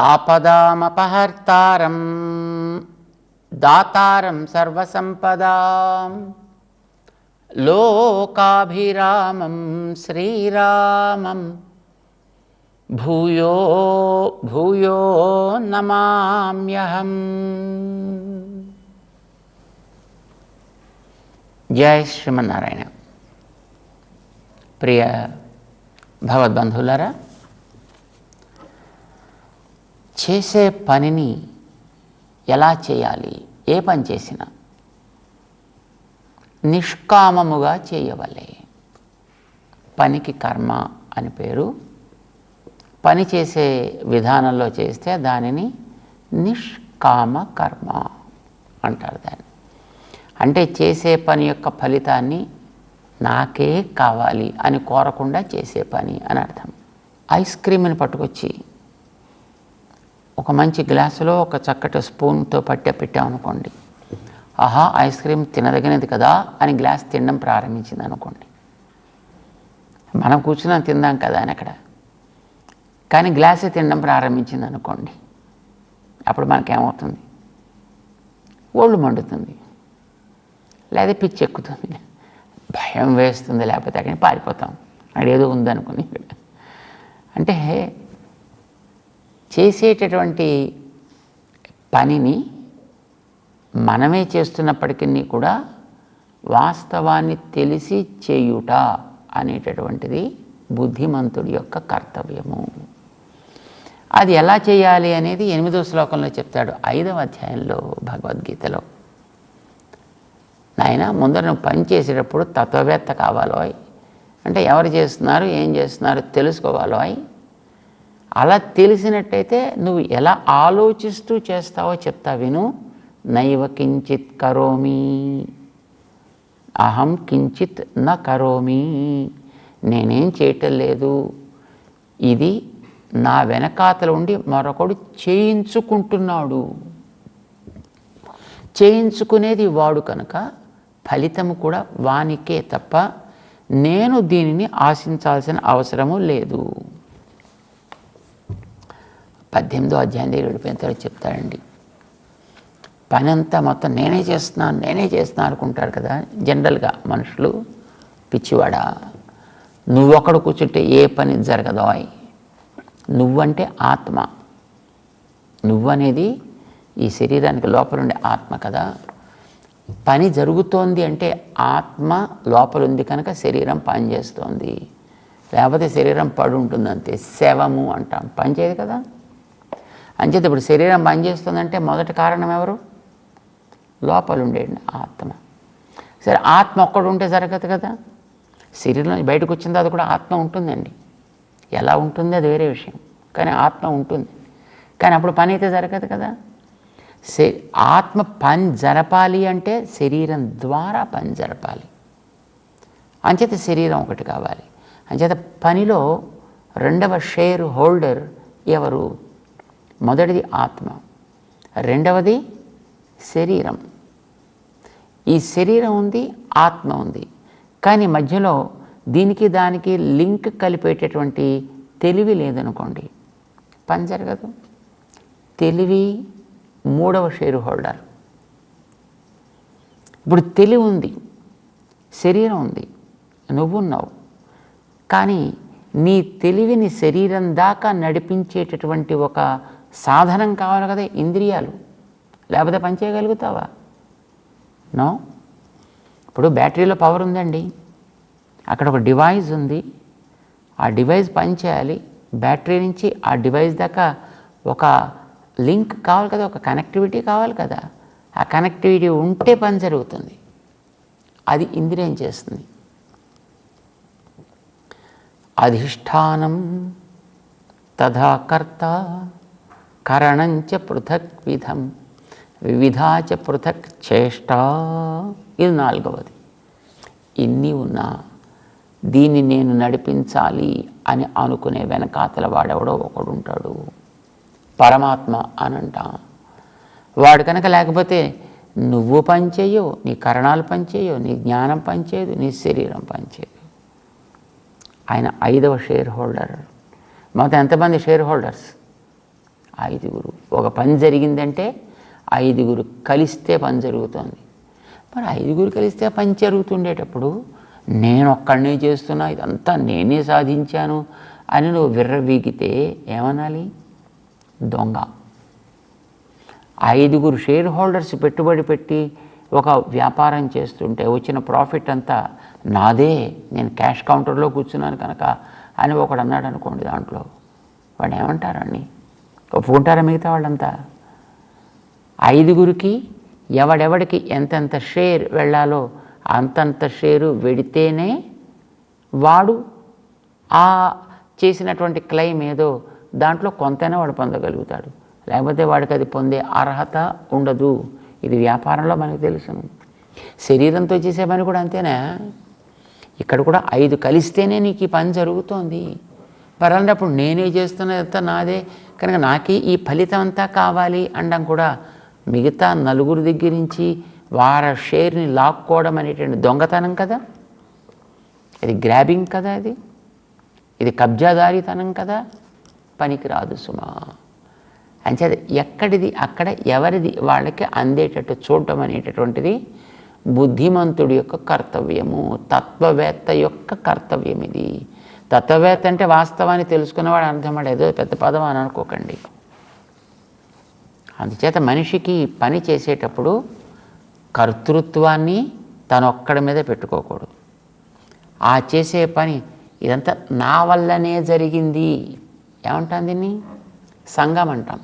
ఆపదామపహర్తారం దాతారం సర్వసంపదాం లోకాభిరామం శ్రీరామం భూయో భూయో నమామ్యహం. జై శ్రీమన్నారాయణ. ప్రియ భగవద్బంధువులారా, చేసే పనిని ఎలా చేయాలి? ఏ పని చేసినా నిష్కామముగా చేయవలే. పనికి కర్మ అని పేరు. పని చేసే విధానంలో చేస్తే దానిని నిష్కామ కర్మ అంటారు. దాన్ని అంటే చేసే పని యొక్క ఫలితాన్ని నాకే కావాలి అని కోరకుండా చేసే పని అని అర్థం. ఐస్ క్రీమ్ని పట్టుకొచ్చి ఒక మంచి గ్లాసులో ఒక చక్కటి స్పూన్తో పెట్టామనుకోండి, ఆహా ఐస్ క్రీమ్ తినదగినది కదా అని గ్లాస్ తినడం ప్రారంభించింది అనుకోండి. మనం కూర్చున్నాం తిందాం కదా అని అక్కడ, కానీ గ్లాసే తినడం ప్రారంభించింది అనుకోండి, అప్పుడు మనకేమవుతుంది? ఒళ్ళు మండుతుంది, లేదా పిచ్చి ఎక్కుతుంది, భయం వేస్తుంది, లేకపోతే అక్కడికి పారిపోతాం అక్కడేదో ఉందనుకుని. అంటే చేసేటటువంటి పనిని మనమే చేస్తున్నప్పటికీ కూడా వాస్తవాన్ని తెలిసి చేయుట అనేటటువంటిది బుద్ధిమంతుడి యొక్క కర్తవ్యము. అది ఎలా చేయాలి అనేది 8వ శ్లోకంలో చెప్తాడు, 5వ అధ్యాయంలో భగవద్గీతలో. నాయన, ముందర నువ్వు పని చేసేటప్పుడు తత్వవేత్త కావాలోయ్, అంటే ఎవరు చేస్తున్నారు ఏం చేస్తున్నారు తెలుసుకోవాలోయ్. అలా తెలిసినట్టయితే నువ్వు ఎలా ఆలోచిస్తూ చేస్తావో చెప్తా విను. నైవ కించిత్ కరోమి అహం కించిత్ న కరోమి. నేనేం చేయటం లేదు, ఇది నా వెనకాతల ఉండి మరొకడు చేయించుకుంటున్నాడు. చేయించుకునేది వాడు కనుక ఫలితము కూడా వానికే తప్ప నేను దీనిని ఆశించాల్సిన అవసరము లేదు. 18వ అధ్యాయం దగ్గర వెళ్ళిపోయిన తర్వాత చెప్తాడండి, పని అంతా మొత్తం నేనే చేస్తున్నాను అనుకుంటారు కదా జనరల్గా మనుషులు. పిచ్చివాడా, నువ్వొక్కడు కూర్చుంటే ఏ పని జరగదోయ్. నువ్వంటే ఆత్మ, నువ్వనేది ఈ శరీరానికి లోపల ఉండే ఆత్మ కదా. పని జరుగుతోంది అంటే ఆత్మ లోపల ఉంది కనుక శరీరం పనిచేస్తోంది, లేకపోతే శరీరం పడి ఉంటుంది అంతే. శవము అంటాం, పనిచేయదు కదా. అంచేత ఇప్పుడు శరీరం పనిచేస్తుందంటే మొదటి కారణం ఎవరు? లోపల ఉండేది ఆత్మ. సరే, ఆత్మ ఒక్కడు ఉంటే జరగదు కదా. శరీరం బయటకు వచ్చిన తర్వాత కూడా ఆత్మ ఉంటుందండి. ఎలా ఉంటుంది అది వేరే విషయం, కానీ ఆత్మ ఉంటుంది. కానీ అప్పుడు పని అయితే జరగదు కదా. ఆత్మ పని జరపాలి అంటే శరీరం ద్వారా పని జరపాలి. అంచేత శరీరం ఒకటి కావాలి. అంచేత పనిలో 2వ షేర్ హోల్డర్ ఎవరు? మొదటిది ఆత్మ, 2వది శరీరం. ఈ శరీరం ఉంది, ఆత్మ ఉంది, కానీ మధ్యలో దీనికి దానికి లింక్ కలిపేటటువంటి తెలివి లేదనుకోండి, పని జరగదు. తెలివి 3వ షేర్ హోల్డర్. ఇప్పుడు తెలివి ఉంది, శరీరం ఉంది, నువ్వున్నావు, కానీ నీ తెలివిని శరీరం దాకా నడిపించేటటువంటి ఒక సాధనం కావాలి కదా, ఇంద్రియాలు. లేకపోతే పని చేయగలుగుతావా? నో. ఇప్పుడు బ్యాటరీలో పవర్ ఉందండి, అక్కడ ఒక డివైస్ ఉంది, ఆ డివైస్ పనిచేయాలి. బ్యాటరీ నుంచి ఆ డివైస్ దాకా ఒక లింక్ కావాలి కదా, ఒక కనెక్టివిటీ కావాలి కదా. ఆ కనెక్టివిటీ ఉంటే పని జరుగుతుంది. అది ఇంద్రియం చేస్తుంది. అధిష్టానం తథా కర్త కరణంచ పృథక్ విధం వివిధాచ పృథక్ చేష్ట. ఇది 4వది. ఇన్ని ఉన్నా దీన్ని నేను నడిపించాలి అని అనుకునే వెనకాతల వాడెవడో ఒకడు ఉంటాడు, పరమాత్మ అని అంటాం. వాడు కనుక లేకపోతే నువ్వు పనిచేయవు, నీ కరణాలు పనిచేయవు, నీ జ్ఞానం పనిచేయదు, నీ శరీరం పనిచేయదు. ఆయన 5వ షేర్ హోల్డర్. మొత్తం ఎంతమంది షేర్ హోల్డర్స్? ఐదుగురు. ఒక పని జరిగిందంటే ఐదుగురు కలిస్తే పని జరుగుతుంది. మరి ఐదుగురు కలిస్తే పని జరుగుతుండేటప్పుడు నేను ఒక్కడనే చేస్తున్నా, ఇదంతా నేనే సాధించాను అని నువ్వు విర్రవీగితే ఏమనాలి? దొంగ. ఐదుగురు షేర్ హోల్డర్స్ పెట్టుబడి పెట్టి ఒక వ్యాపారం చేస్తుంటే వచ్చిన ప్రాఫిట్ అంతా నాదే, నేను క్యాష్ కౌంటర్లో కూర్చున్నాను కనుక అని ఒకడు అన్నాడు అనుకోండి, దాంట్లో వాడు ఏమంటారండి? ఒప్పుకుంటారా మిగతా వాళ్ళంతా? ఐదుగురికి ఎవడెవడికి ఎంతెంత షేర్ వెళ్ళాలో అంతంత షేరు వెడితేనే వాడు ఆ చేసినటువంటి క్లెయిమ్ ఏదో దాంట్లో కొంతైనా వాడు పొందగలుగుతాడు, లేకపోతే వాడికి అది పొందే అర్హత ఉండదు. ఇది వ్యాపారంలో మనకు తెలుసును. శరీరంతో చేసే పని కూడా అంతేనా? ఇక్కడ కూడా 5 కలిస్తేనే నీకు ఈ పని జరుగుతోంది. మరి అలాంటప్పుడు నేనే చేస్తున్నదంతా నాదే కనుక నాకే ఈ ఫలితం అంతా కావాలి అనడం కూడా మిగతా నలుగురు దగ్గర నుంచి వారి షేర్ని లాక్కోవడం అనేటువంటి దొంగతనం కదా, ఇది గ్రాబింగ్ కదా, ఇది కబ్జాదారీతనం కదా, పనికి రాదు సుమా. అంచేది ఎక్కడిది అక్కడ ఎవరిది వాళ్ళకి అందేటట్టు చూడటం అనేటటువంటిది బుద్ధిమంతుడి యొక్క కర్తవ్యము, తత్వవేత్త యొక్క కర్తవ్యం ఇది. తత్వవేత్త అంటే వాస్తవాన్ని తెలుసుకున్నవాడు అర్థమాడు, ఏదో పెద్ద పదం అని అనుకోకండి. అందుచేత మనిషికి పని చేసేటప్పుడు కర్తృత్వాన్ని తనొక్కడి మీద పెట్టుకోకూడదు. ఆ చేసే పని ఇదంతా నా వల్లనే జరిగింది ఏమంటాం? దీన్ని సంఘం అంటాం.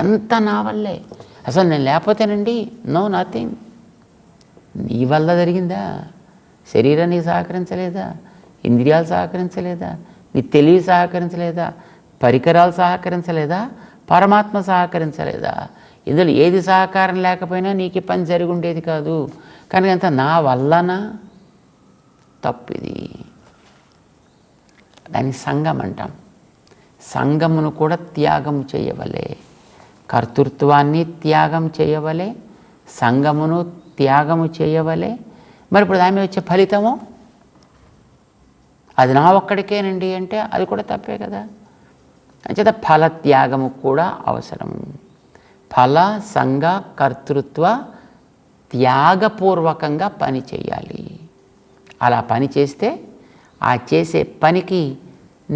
ఎంత నా వల్లే, అసలు నేను లేకపోతేనండి, నో నథింగ్. నీ వల్ల జరిగిందా? శరీరం నీకు సహకరించలేదా? ఇంద్రియాలు సహకరించలేదా? నీ తెలివి సహకరించలేదా? పరికరాలు సహకరించలేదా? పరమాత్మ సహకరించలేదా? ఇందులో ఏది సహకారం లేకపోయినా నీకు పని జరిగి ఉండేది కాదు. కనుక అంత నా వల్లనా? తప్పిది. దాన్ని సంఘం అంటాం. సంఘమును కూడా త్యాగం చేయవలే, కర్తృత్వాన్ని త్యాగం చేయవలే, సంఘమును త్యాగము చేయవలే. మరి ఇప్పుడు దాని మీద వచ్చే ఫలితము అది నా ఒక్కడికేనండి అంటే అది కూడా తప్పే కదా. అంచేత ఫల త్యాగము కూడా అవసరము. ఫల సంఘ కర్తృత్వ త్యాగపూర్వకంగా పని చేయాలి. అలా పని చేస్తే ఆ చేసే పనికి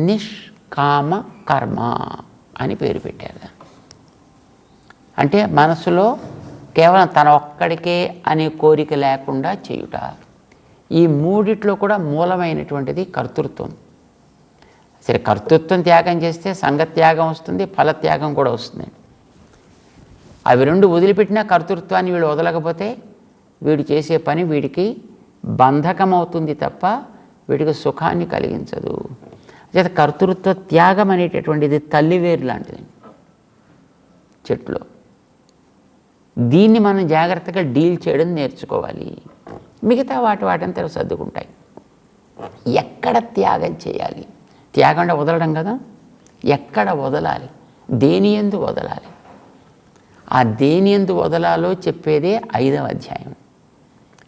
నిష్కామ కర్మ అని పేరు పెట్టారు. అంటే మనసులో కేవలం తన ఒక్కడికే అనే కోరిక లేకుండా చేయుట. ఈ మూడిట్లో కూడా మూలమైనటువంటిది కర్తృత్వం. సరే, కర్తృత్వం త్యాగం చేస్తే సంఘత్యాగం వస్తుంది, ఫలత్యాగం కూడా వస్తుంది. అవి రెండు వదిలిపెట్టినా కర్తృత్వాన్ని వీడు వదలకపోతే వీడు చేసే పని వీడికి బంధకం అవుతుంది తప్ప వీడికి సుఖాన్ని కలిగించదు. అయితే కర్తృత్వ త్యాగం అనేటటువంటిది తల్లివేరు లాంటిది చెట్లో. దీన్ని మనం జాగ్రత్తగా డీల్ చేయడం నేర్చుకోవాలి. మిగతా వాటంతా సర్దుకుంటాయి. ఎక్కడ త్యాగం చేయాలి? త్యాగం అంటే వదలడం కదా. ఎక్కడ వదలాలి? దేని యందు వదలాలి? ఆ దేని యందు వదలాలో చెప్పేదే 5వ అధ్యాయం.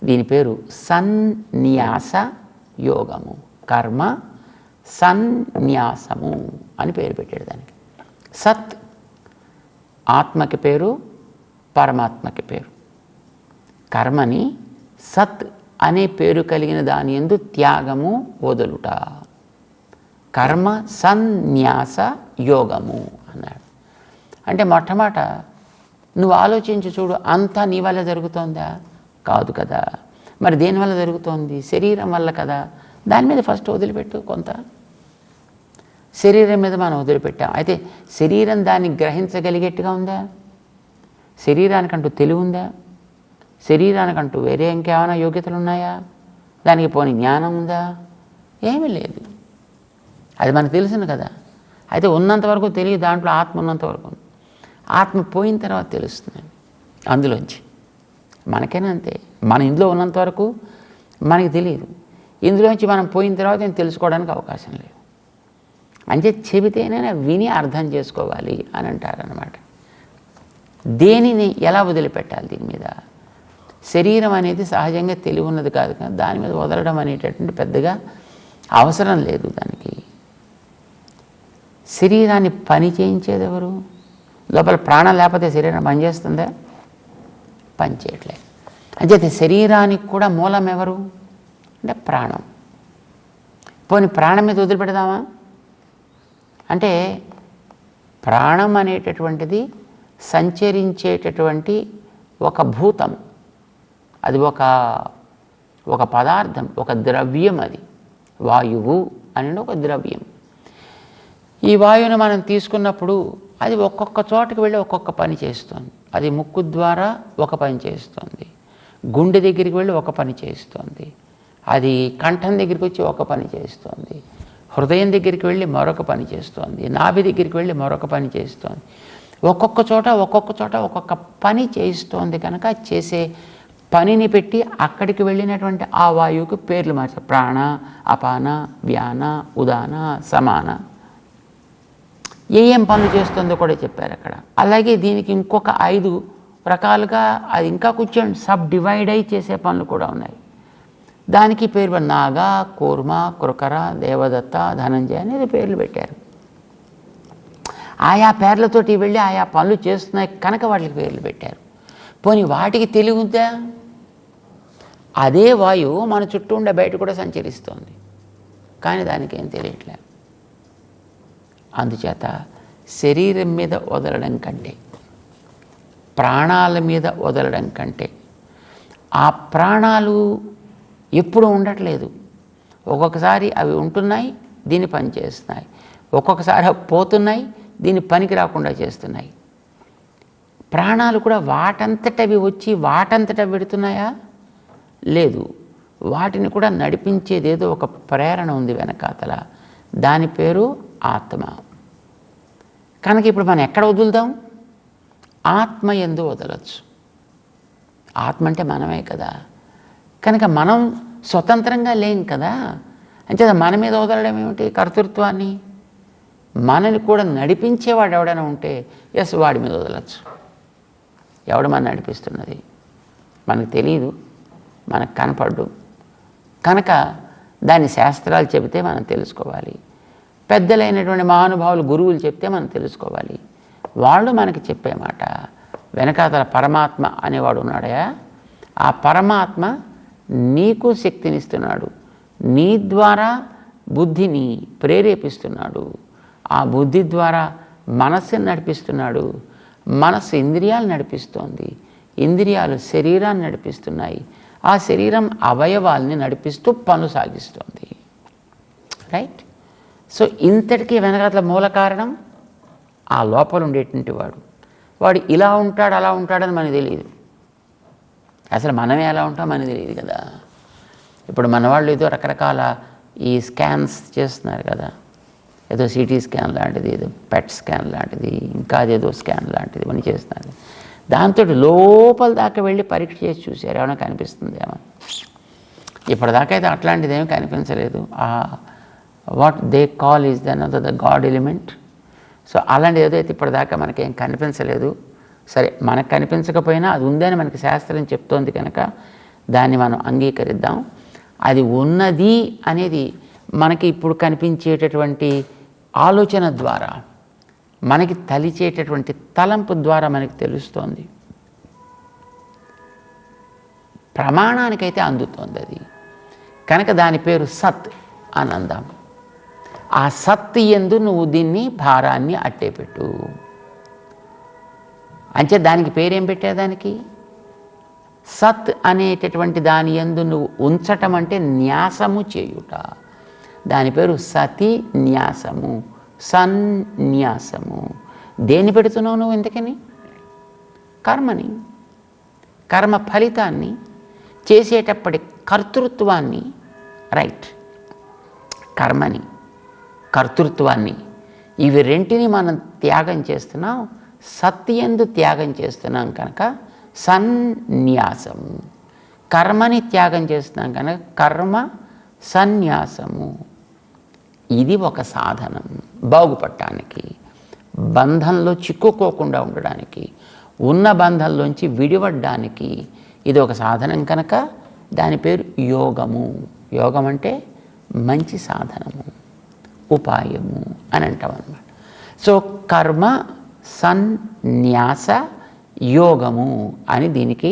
దీని పేరు సన్యాస యోగము. కర్మ సన్యాసము అని పేరు పెట్టాడు దానికి. సత్ ఆత్మకి పేరు, పరమాత్మకి పేరు. కర్మని సత్ అనే పేరు కలిగిన దాని యందు త్యాగము వదులుట. కర్మ సన్యాస యోగము అన్నాడు. అంటే మొట్టమొదట నువ్వు ఆలోచించి చూడు, అంతా నీ వల్ల జరుగుతోందా? కాదు కదా. మరి దేనివల్ల జరుగుతోంది? శరీరం వల్ల కదా. దాని మీద ఫస్ట్ వదిలిపెట్టు. కొంత శరీరం మీద మనం వదిలిపెట్టాం. అయితే శరీరం దాన్ని గ్రహించగలిగేట్టుగా ఉందా? శరీరానికంటూ తెలివి ఉందా? శరీరానికంటూ వేరే ఇంకేమైనా యోగ్యతలు ఉన్నాయా? దానికి పోని జ్ఞానం ఉందా? ఏమీ లేదు. అది మనకు తెలుసును కదా. అయితే ఉన్నంతవరకు తెలియదు, దాంట్లో ఆత్మ ఉన్నంతవరకు. ఆత్మ పోయిన తర్వాత తెలుస్తుంది అందులోంచి. మనకైనా అంతే. మన ఇందులో ఉన్నంతవరకు మనకి తెలియదు. ఇందులోంచి మనం పోయిన తర్వాత నేను తెలుసుకోవడానికి అవకాశం లేదు. అంటే చెబితేనైనా విని అర్థం చేసుకోవాలి అని అంటారనమాట. దేనిని ఎలా వదిలిపెట్టాలి? దీని మీద శరీరం అనేది సహజంగా తెలివి ఉన్నది కాదు కానీ దాని మీద వదలడం అనేటటువంటి పెద్దగా అవసరం లేదు దానికి. శరీరాన్ని పని చేయించేది ఎవరు? లోపల ప్రాణం లేకపోతే శరీరం పనిచేస్తుందా? పని చేయట్లేదు. అంచేత శరీరానికి కూడా మూలం ఎవరు అంటే ప్రాణం. పోనీ ప్రాణం మీద వదిలిపెడదామా అంటే ప్రాణం అనేటటువంటిది సంచరించేటటువంటి ఒక భూతం, అది ఒక పదార్థం, ఒక ద్రవ్యం. అది వాయువు అనేది ఒక ద్రవ్యం. ఈ వాయువుని మనం తీసుకున్నప్పుడు అది ఒక్కొక్క చోటకి వెళ్ళి ఒక్కొక్క పని చేస్తుంది. అది ముక్కు ద్వారా ఒక పని చేస్తుంది, గుండె దగ్గరికి వెళ్ళి ఒక పని చేస్తుంది, అది కంఠం దగ్గరికి వచ్చి ఒక పని చేస్తుంది, హృదయం దగ్గరికి వెళ్ళి మరొక పని చేస్తుంది, నాభి దగ్గరికి వెళ్ళి మరొక పని చేస్తుంది. ఒక్కొక్క చోట ఒక్కొక్క పని చేస్తుంది. కనుక చేసే పనిని పెట్టి అక్కడికి వెళ్ళినటువంటి ఆ వాయువుకి పేర్లు మార్చారు. ప్రాణ, అపాన, వ్యాన, ఉదాన, సమాన. ఏం పనులు చేస్తుందో కూడా చెప్పారు అక్కడ. అలాగే దీనికి ఇంకొక 5 రకాలుగా అది ఇంకా కొంచెం సబ్ డివైడ్ అయి చేసే పనులు కూడా ఉన్నాయి. దానికి పేరు నాగ, కూర్మ, కృకర, దేవదత్త, ధనంజయ అనేది పేర్లు పెట్టారు. ఆయా పేర్లతోటి వెళ్ళి ఆయా పనులు చేస్తున్నాయి కనుక వాటికి పేర్లు పెట్టారు. పోనీ వాటికి తెలివి ఉందా? అదే వాయువు మన చుట్టూ ఉండే బయట కూడా సంచరిస్తుంది, కానీ దానికి ఏం తెలియట్లేదు. అందుచేత శరీరం మీద వదలడం కంటే, ప్రాణాల మీద వదలడం కంటే, ఆ ప్రాణాలు ఎప్పుడూ ఉండట్లేదు. ఒక్కొక్కసారి అవి ఉంటున్నాయి, దీన్ని పని చేస్తున్నాయి. ఒక్కొక్కసారి అవి పోతున్నాయి, దీన్ని పనికి రాకుండా చేస్తున్నాయి. ప్రాణాలు కూడా వాటంతటవి వచ్చి వాటంతట పెడుతున్నాయా? లేదు. వాటిని కూడా నడిపించేది ఏదో ఒక ప్రేరణ ఉంది వెనకాతల. దాని పేరు ఆత్మ. కనుక ఇప్పుడు మనం ఎక్కడ వదులుదాం? ఆత్మ యందు వదలచ్చు. ఆత్మ అంటే మనమే కదా. కనుక మనం స్వతంత్రంగా లేం కదా. అంచేత మన మీద వదలడం ఏమిటి? కర్తృత్వాన్ని. మనని కూడా నడిపించేవాడు ఎవడైనా ఉంటే ఎస్, వాడి మీద వదలచ్చు. ఎవడు మన నడిపిస్తున్నది మనకు తెలియదు, మనకు కనపడ్డు. కనుక దాని శాస్త్రాలు చెబితే మనం తెలుసుకోవాలి. పెద్దలైనటువంటి మహానుభావులు, గురువులు చెప్తే మనం తెలుసుకోవాలి. వాళ్ళు మనకి చెప్పే మాట. వెనకాతల పరమాత్మ అనేవాడు ఉన్నాడా? ఆ పరమాత్మ నీకు శక్తినిస్తున్నాడు, నీ ద్వారా బుద్ధిని ప్రేరేపిస్తున్నాడు, ఆ బుద్ధి ద్వారా మనస్సుని నడిపిస్తున్నాడు, మనస్సు ఇంద్రియాలు నడిపిస్తోంది, ఇంద్రియాలు శరీరాన్ని నడిపిస్తున్నాయి, ఆ శరీరం అవయవాల్ని నడిపిస్తూ పనులు సాగిస్తుంది. రైట్? సో ఇంతటికీ వెనకాతల మూల కారణం ఆ లోపల ఉండేటువంటి వాడు ఇలా ఉంటాడు అలా ఉంటాడని మనకు తెలియదు. అసలు మనమే ఎలా ఉంటామో మనకు తెలియదు కదా. ఇప్పుడు మన వాళ్ళు ఏదో రకరకాల ఈ స్కాన్స్ చేస్తున్నారు కదా. ఏదో సిటీ స్కాన్ లాంటిది, ఏదో పెట్ స్కాన్ లాంటిది, ఇంకా అదేదో స్కాన్ లాంటిది అని చేస్తున్నారు. దాంతో లోపల దాకా వెళ్ళి పరీక్ష చేసి చూశారు, ఏమైనా కనిపిస్తుందేమో. ఇప్పటిదాకా అయితే అట్లాంటిది ఏమీ కనిపించలేదు. What they call is the God element. So అలాంటిది ఏదైతే ఇప్పటిదాకా మనకేం కనిపించలేదు. సరే, మనకు కనిపించకపోయినా అది ఉందని మనకి శాస్త్రం చెప్తోంది కనుక దాన్ని మనం అంగీకరిద్దాం. అది ఉన్నది అనేది మనకి ఇప్పుడు కనిపించేటటువంటి ఆలోచన ద్వారా, మనకి తలిచేటటువంటి తలంపు ద్వారా మనకి తెలుస్తోంది. ప్రమాణానికైతే అందుతోంది అది. కనుక దాని పేరు సత్ అని అందాం. ఆ సత్ యందు నువ్వు దీన్ని భారాన్ని అట్టేపెట్టు. అంటే దానికి పేరేం పెట్టేదానికి? సత్ అనేటటువంటి దాని యందు నువ్వు ఉంచటం అంటే న్యాసము చేయుట. దాని పేరు సతి న్యాసము, సన్యాసము. దేన్ని పెడుతున్నావు నువ్వు ఎందుకని? కర్మని, కర్మ ఫలితాన్ని, చేసేటప్పటి కర్తృత్వాన్ని. రైట్? కర్మని, కర్తృత్వాన్ని, ఇవి రెంటిని మనం త్యాగం చేస్తున్నాం. సత్యందు త్యాగం చేస్తున్నాం కనుక సన్యాసము. కర్మని త్యాగం చేస్తున్నాం కనుక కర్మ సన్యాసము. ఇది ఒక సాధనం బాగుపడటానికి, బంధంలో చిక్కుకోకుండా ఉండడానికి, ఉన్న బంధంలోంచి విడిపడడానికి ఇది ఒక సాధనం కనుక దాని పేరు యోగము. యోగం అంటే మంచి సాధనము, ఉపాయము అని అంటాం అన్నమాట. సో కర్మ సన్యాస యోగము అని దీనికి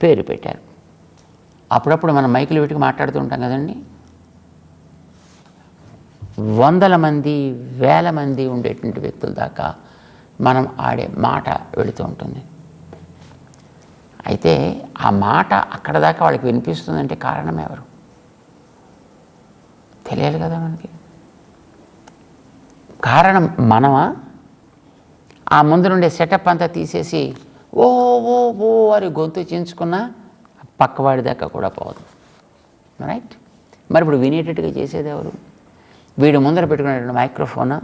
పేరు పెట్టారు. అప్పుడప్పుడు మనం మైకులు పెట్టుకు మాట్లాడుతూ ఉంటాం కదండి. వందల మంది, వేల మంది ఉండేటువంటి వ్యక్తుల దాకా మనం ఆడే మాట వెళుతూ ఉంటుంది. అయితే ఆ మాట అక్కడ దాకా వాళ్ళకి వినిపిస్తుందంటే కారణం ఎవరు? తెలియాలి కదా మనకి. కారణం మనమా? ఆ ముందు నుండే సెటప్ అంతా తీసేసి ఓ ఓ ఓ అని గొంతు చించుకున్నా పక్కవాడి దాకా కూడా పోదు, రైట్? మరి ఇప్పుడు వినేటట్టుగా చేసేది ఎవరు? వీడు ముందర పెట్టుకునేటువంటి మైక్రోఫోనా?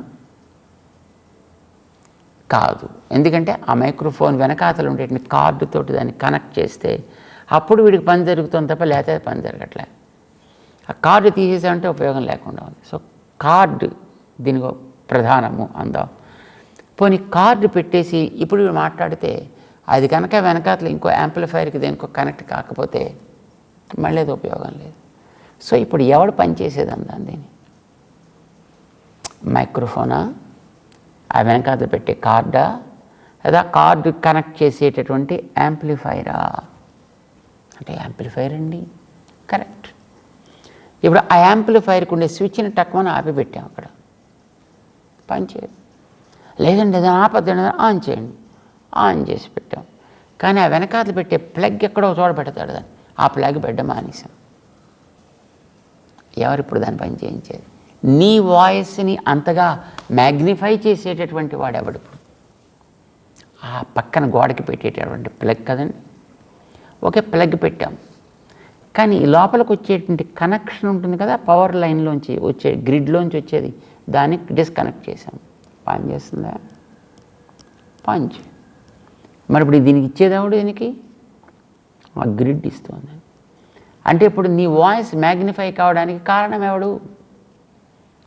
కాదు. ఎందుకంటే ఆ మైక్రోఫోన్ వెనకాతలు ఉండేటువంటి కార్డుతోటి దాన్ని కనెక్ట్ చేస్తే అప్పుడు వీడికి పని జరుగుతుంది తప్ప లేకపోతే పని జరగట్లే. ఆ కార్డు తీసేసామంటే ఉపయోగం లేకుండా ఉంది. సో కార్డు దీనికి ప్రధానము అందాం. పోనీ కార్డు పెట్టేసి ఇప్పుడు వీడు మాట్లాడితే అది కనుక వెనకాతలు ఇంకో యాంప్లిఫైర్కి దేనికో కనెక్ట్ కాకపోతే మళ్ళీ అది ఉపయోగం లేదు. సో ఇప్పుడు ఎవడు పని చేసేది అందాం దీన్ని? మైక్రోఫోనా, ఆ వెనకాతలు పెట్టే కార్డా, లేదా కార్డు కనెక్ట్ చేసేటటువంటి యాంప్లిఫైరా? అంటే యాంప్లిఫైర్ అండి, కరెక్ట్. ఇప్పుడు ఆ యాంప్లిఫైర్కి ఉండే స్విచ్ని టక్మని ఆపి పెట్టాం, అక్కడ పని చేయదు. లేదండి ఏదైనా ఆపద్దండి ఆన్ చేయండి, ఆన్ చేసి పెట్టాం. కానీ ఆ వెనకాతలు పెట్టే ప్లగ్ ఎక్కడో చోట పెడతాడు దాన్ని, ఆ ప్లగ్ పెట్టడం మానేసాం. ఎవరిప్పుడు దాన్ని పని చేయించేది? నీ వాయిస్ని అంతగా మ్యాగ్నిఫై చేసేటటువంటి వాడు ఎవడు? ఆ పక్కన గోడకి పెట్టేటటువంటి ప్లగ్ కదండి. ఒకే ప్లగ్ పెట్టాం, కానీ లోపలికి వచ్చేటువంటి కనెక్షన్ ఉంటుంది కదా, పవర్ లైన్లోంచి వచ్చే గ్రిడ్లోంచి వచ్చేది, దాన్ని డిస్కనెక్ట్ చేసాం. పని చేస్తుందా? పని చేయ. మరి ఇప్పుడు దీనికి ఇచ్చేదేవుడు, దీనికి ఆ గ్రిడ్ ఇస్తుంది. అంటే ఇప్పుడు నీ వాయిస్ మ్యాగ్నిఫై కావడానికి కారణం ఎవడు?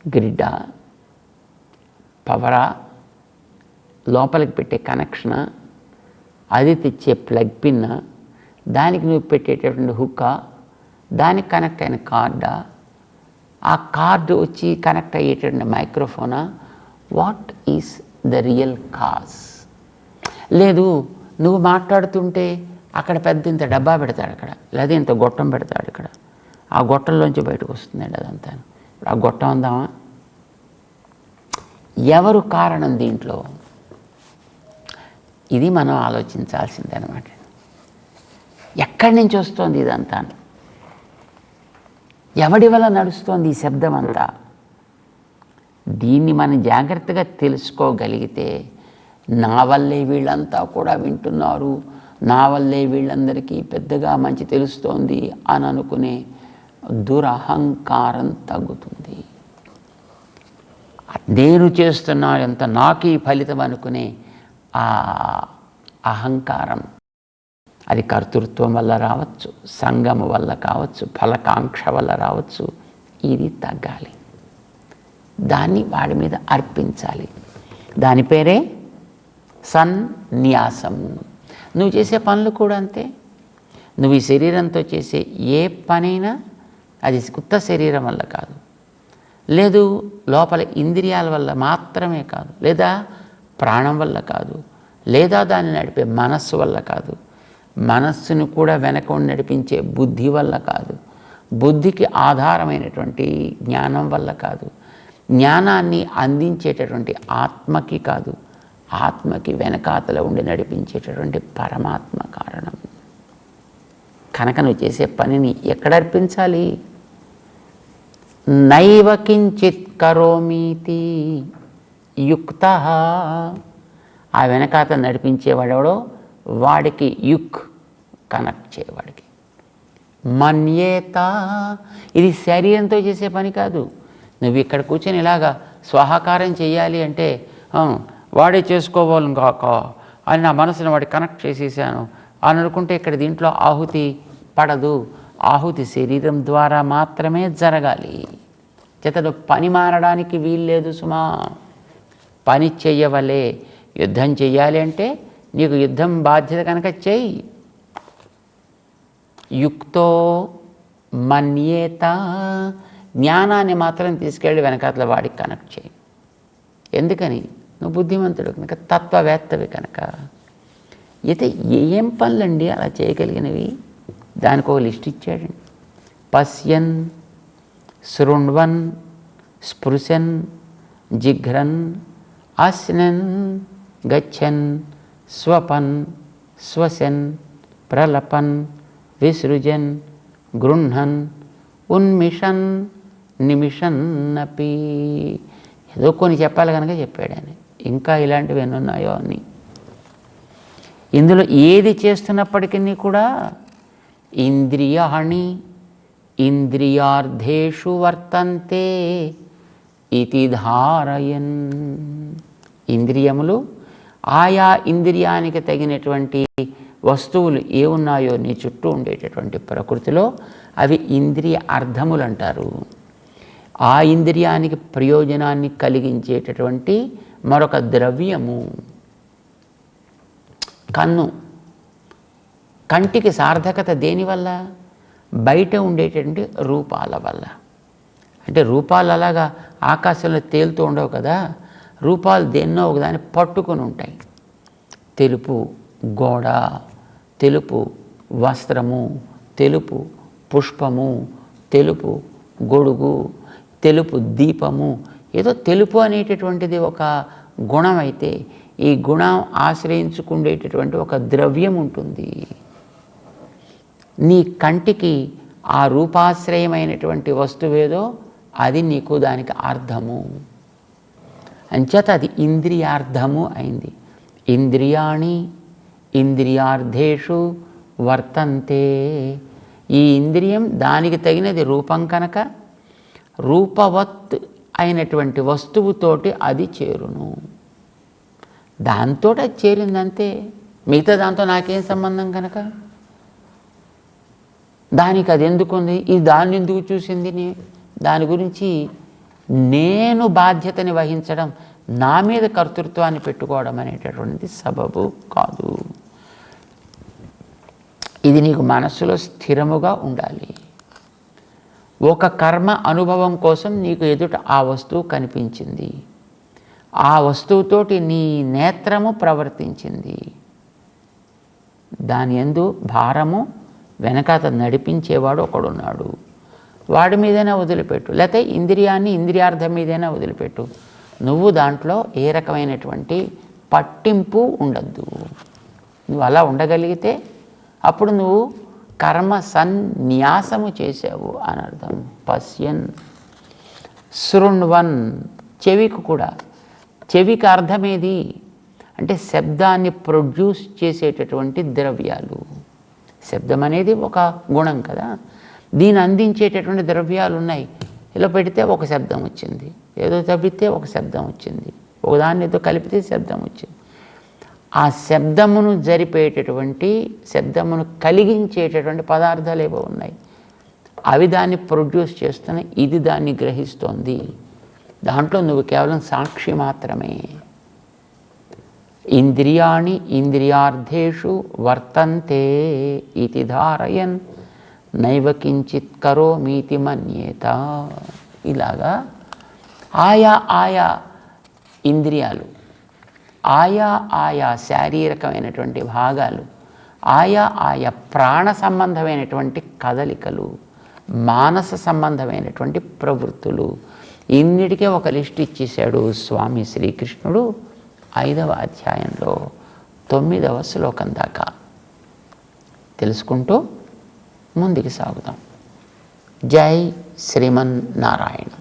గ్రిడ్డా, పవరా, లోపలికి పెట్టే కనెక్షనా, అది తెచ్చే ప్లగ్ పిన్నా, దానికి నువ్వు పెట్టేటటువంటి హుక్కా, దానికి కనెక్ట్ అయిన కార్డా, ఆ కార్డు వచ్చి కనెక్ట్ అయ్యేటటువంటి మైక్రోఫోనా? What is the real cause? లేదు, నువ్వు మాట్లాడుతుంటే అక్కడ పెద్ద ఇంత డబ్బా పెడతాడు, అక్కడ లేదా ఇంత గొట్టం పెడతాడు, ఇక్కడ ఆ గొట్టంలోంచి బయటకు వస్తుందండి అదంతా. ఇప్పుడు ఆ గొట్టం ఉందామా? ఎవరు కారణం దీంట్లో? ఇది మనం ఆలోచించాల్సిందే అన్నమాట. ఎక్కడి నుంచి వస్తుంది ఇదంతా? ఎవడి వల్ల నడుస్తోంది ఈ శబ్దం అంతా? దీన్ని మనం జాగ్రత్తగా తెలుసుకోగలిగితే నా వల్లే వీళ్ళంతా కూడా వింటున్నారు, నా వల్లే వీళ్ళందరికీ పెద్దగా మంచి తెలుస్తోంది అని అనుకునే దురహంకారం తగ్గుతుంది. నేను చేస్తున్నా ఎంత నాకీ ఫలితం అనుకునే ఆ అహంకారం, అది కర్తృత్వం వల్ల రావచ్చు, సంగమ వల్ల కావచ్చు, ఫలకాంక్ష వల్ల రావచ్చు, ఇది తగ్గాలి. దాన్ని వాడి మీద అర్పించాలి. దాని పేరే సన్యాసము. నువ్వు చేసే పనులు కూడా అంతే. నువ్వు ఈ శరీరంతో చేసే ఏ పనైనా అది కొత్త శరీరం వల్ల కాదు, లేదు లోపల ఇంద్రియాల వల్ల మాత్రమే కాదు, లేదా ప్రాణం వల్ల కాదు, లేదా దాన్ని నడిపే మనస్సు వల్ల కాదు, మనస్సును కూడా వెనక నడిపించే బుద్ధి వల్ల కాదు, బుద్ధికి ఆధారమైనటువంటి జ్ఞానం వల్ల కాదు, జ్ఞానాన్ని అందించేటటువంటి ఆత్మకి కాదు, ఆత్మకి వెనకాతల ఉండి నడిపించేటటువంటి పరమాత్మ కారణం. కనుక నువ్వు చేసే పనిని ఎక్కడ అర్పించాలి? నైవ కించిత్ కరోమీతి యుక్త. ఆ వెనకాత నడిపించేవాడెవడో వాడికి యుక్, కనెక్ట్ చేయవాడికి. మన్యేత, ఇది శరీరంతో చేసే పని కాదు. నువ్వు ఇక్కడ కూర్చొని ఇలాగా స్వాహాకారం చేయాలి అంటే వాడే చేసుకోవాలి కాక అని నా మనసును వాడికి కనెక్ట్ చేసేసాను అని అనుకుంటే ఇక్కడ దీంట్లో ఆహుతి పడదు. ఆహుతి శరీరం ద్వారా మాత్రమే జరగాలి. చేతడు పని మారడానికి వీల్లేదు సుమా. పని చెయ్యవలే. యుద్ధం చెయ్యాలి అంటే నీకు యుద్ధం బాధ్యత కనుక చెయ్యి. యుక్తో మన్యేత, జ్ఞానాన్ని మాత్రం తీసుకెళ్ళి వెనకాతల వాడికి కనెక్ట్ చేయి. ఎందుకని? నువ్వు బుద్ధిమంతుడు కనుక, తత్వవేత్తవి కనుక. అయితే ఏం పనులండి అలా చేయగలిగినవి? దానికి ఒక లిస్ట్ ఇచ్చాడండి. పశ్యన్, శృణ్వన్, స్పృశన్, జిఘ్రన్, అశ్నన్, గచ్చన్, స్వపన్, శ్వసన్, ప్రలపన్, విసృజన్, గృహ్ణన్, ఉన్మిషన్, నిమిషన్నపి. ఏదో కొన్ని చెప్పాలి కనుక చెప్పాడు ఆయన. ఇంకా ఇలాంటివి ఎన్ని ఉన్నాయో అన్నీ. ఇందులో ఏది చేస్తున్నప్పటికీ కూడా ఇంద్రియాణి ఇంద్రియార్థేషు వర్తంతే ఇతి ధారయన్. ఇంద్రియములు ఆయా ఇంద్రియానికి తగినటువంటి వస్తువులు ఏ ఉన్నాయో నీ చుట్టూ ఉండేటటువంటి ప్రకృతిలో అవి ఇంద్రియ అర్థములు అంటారు. ఆ ఇంద్రియానికి ప్రయోజనాన్ని కలిగించేటటువంటి మరొక ద్రవ్యము కన్ను. కంటికి సార్థకత దేనివల్ల? బయట ఉండేటటువంటి రూపాల వల్ల. అంటే రూపాలు అలాగా ఆకాశంలో తేలుతూ ఉండవు కదా, రూపాలు దేన్నో ఒకదాన్ని పట్టుకొని ఉంటాయి. తెలుపు గోడ, తెలుపు వస్త్రము, తెలుపు పుష్పము, తెలుపు గొడుగు, తెలుపు దీపము. ఏదో తెలుపు అనేటటువంటిది ఒక గుణం అయితే ఈ గుణం ఆశ్రయించుకునేటటువంటి ఒక ద్రవ్యం ఉంటుంది. నీ కంటికి ఆ రూపాశ్రయమైనటువంటి వస్తువేదో అది నీకు దానికి అర్థము. అంచేత అది ఇంద్రియార్థము అయింది. ఇంద్రియాణి ఇంద్రియార్థేషు వర్తంతే. ఈ ఇంద్రియం దానికి తగినది రూపం కనుక రూపవత్ అయినటువంటి వస్తువుతోటి అది చేరును. దాంతో అది చేరిందంతే. మిగతా దాంతో నాకేం సంబంధం కనుక దానికి అది ఎందుకుంది, ఈ దాన్ని ఎందుకు చూసింది, దాని గురించి నేను బాధ్యతని వహించడం, నా మీద కర్తృత్వాన్ని పెట్టుకోవడం అనేటటువంటిది సబబు కాదు. ఇది నీకు మనస్సులో స్థిరముగా ఉండాలి. ఒక కర్మ అనుభవం కోసం నీకు ఎదుట ఆ వస్తువు కనిపించింది, ఆ వస్తువుతోటి నీ నేత్రము ప్రవర్తించింది, దాని యందు భారము వెనకాత నడిపించేవాడు ఒకడున్నాడు. వాడి మీదైనా వదిలిపెట్టు, లేకపోతే ఇంద్రియాన్ని ఇంద్రియార్థం మీదైనా వదిలిపెట్టు. నువ్వు దాంట్లో ఏ రకమైనటువంటి పట్టింపు ఉండద్దు. నువ్వు అలా ఉండగలిగితే అప్పుడు నువ్వు కర్మ సన్యాసము చేసావు అని అర్థం. పశ్యన్, శృణ్వన్, చెవికి కూడా. చెవికి అర్థమేది అంటే శబ్దాన్ని ప్రొడ్యూస్ చేసేటటువంటి ద్రవ్యాలు. శబ్దం అనేది ఒక గుణం కదా, దీన్ని అందించేటటువంటి ద్రవ్యాలు ఉన్నాయి. ఇలా పెడితే ఒక శబ్దం వచ్చింది, ఏదో తవ్వితే ఒక శబ్దం వచ్చింది, ఒకదాన్ని ఏదో కలిపితే శబ్దం వచ్చింది. ఆ శబ్దమును జరిపేటటువంటి శబ్దమును కలిగించేటటువంటి పదార్థాలు ఏవో ఉన్నాయి, అవి దాన్ని ప్రొడ్యూస్ చేస్తున్నాయి, ఇది దాన్ని గ్రహిస్తోంది. దాంట్లో నువ్వు కేవలం సాక్షి మాత్రమే. ఇంద్రియాణి ఇంద్రియార్థేషు వర్తంతే ఇతి ధారయన్ నైవ కించిత్ కరోమీతి మన్యేత. ఇలాగా ఆయా ఆయా ఇంద్రియాలు, ఆయా ఆయా శారీరకమైనటువంటి భాగాలు, ఆయా ఆయా ప్రాణ సంబంధమైనటువంటి కదలికలు, మానస సంబంధమైనటువంటి ప్రవృత్తులు, ఇన్నిటికే ఒక లిస్ట్ ఇచ్చేశాడు స్వామి శ్రీకృష్ణుడు 5వ అధ్యాయంలో 9వ శ్లోకం దాకా. తెలుసుకుంటూ ముందుకు సాగుతాం. జై శ్రీమన్నారాయణ.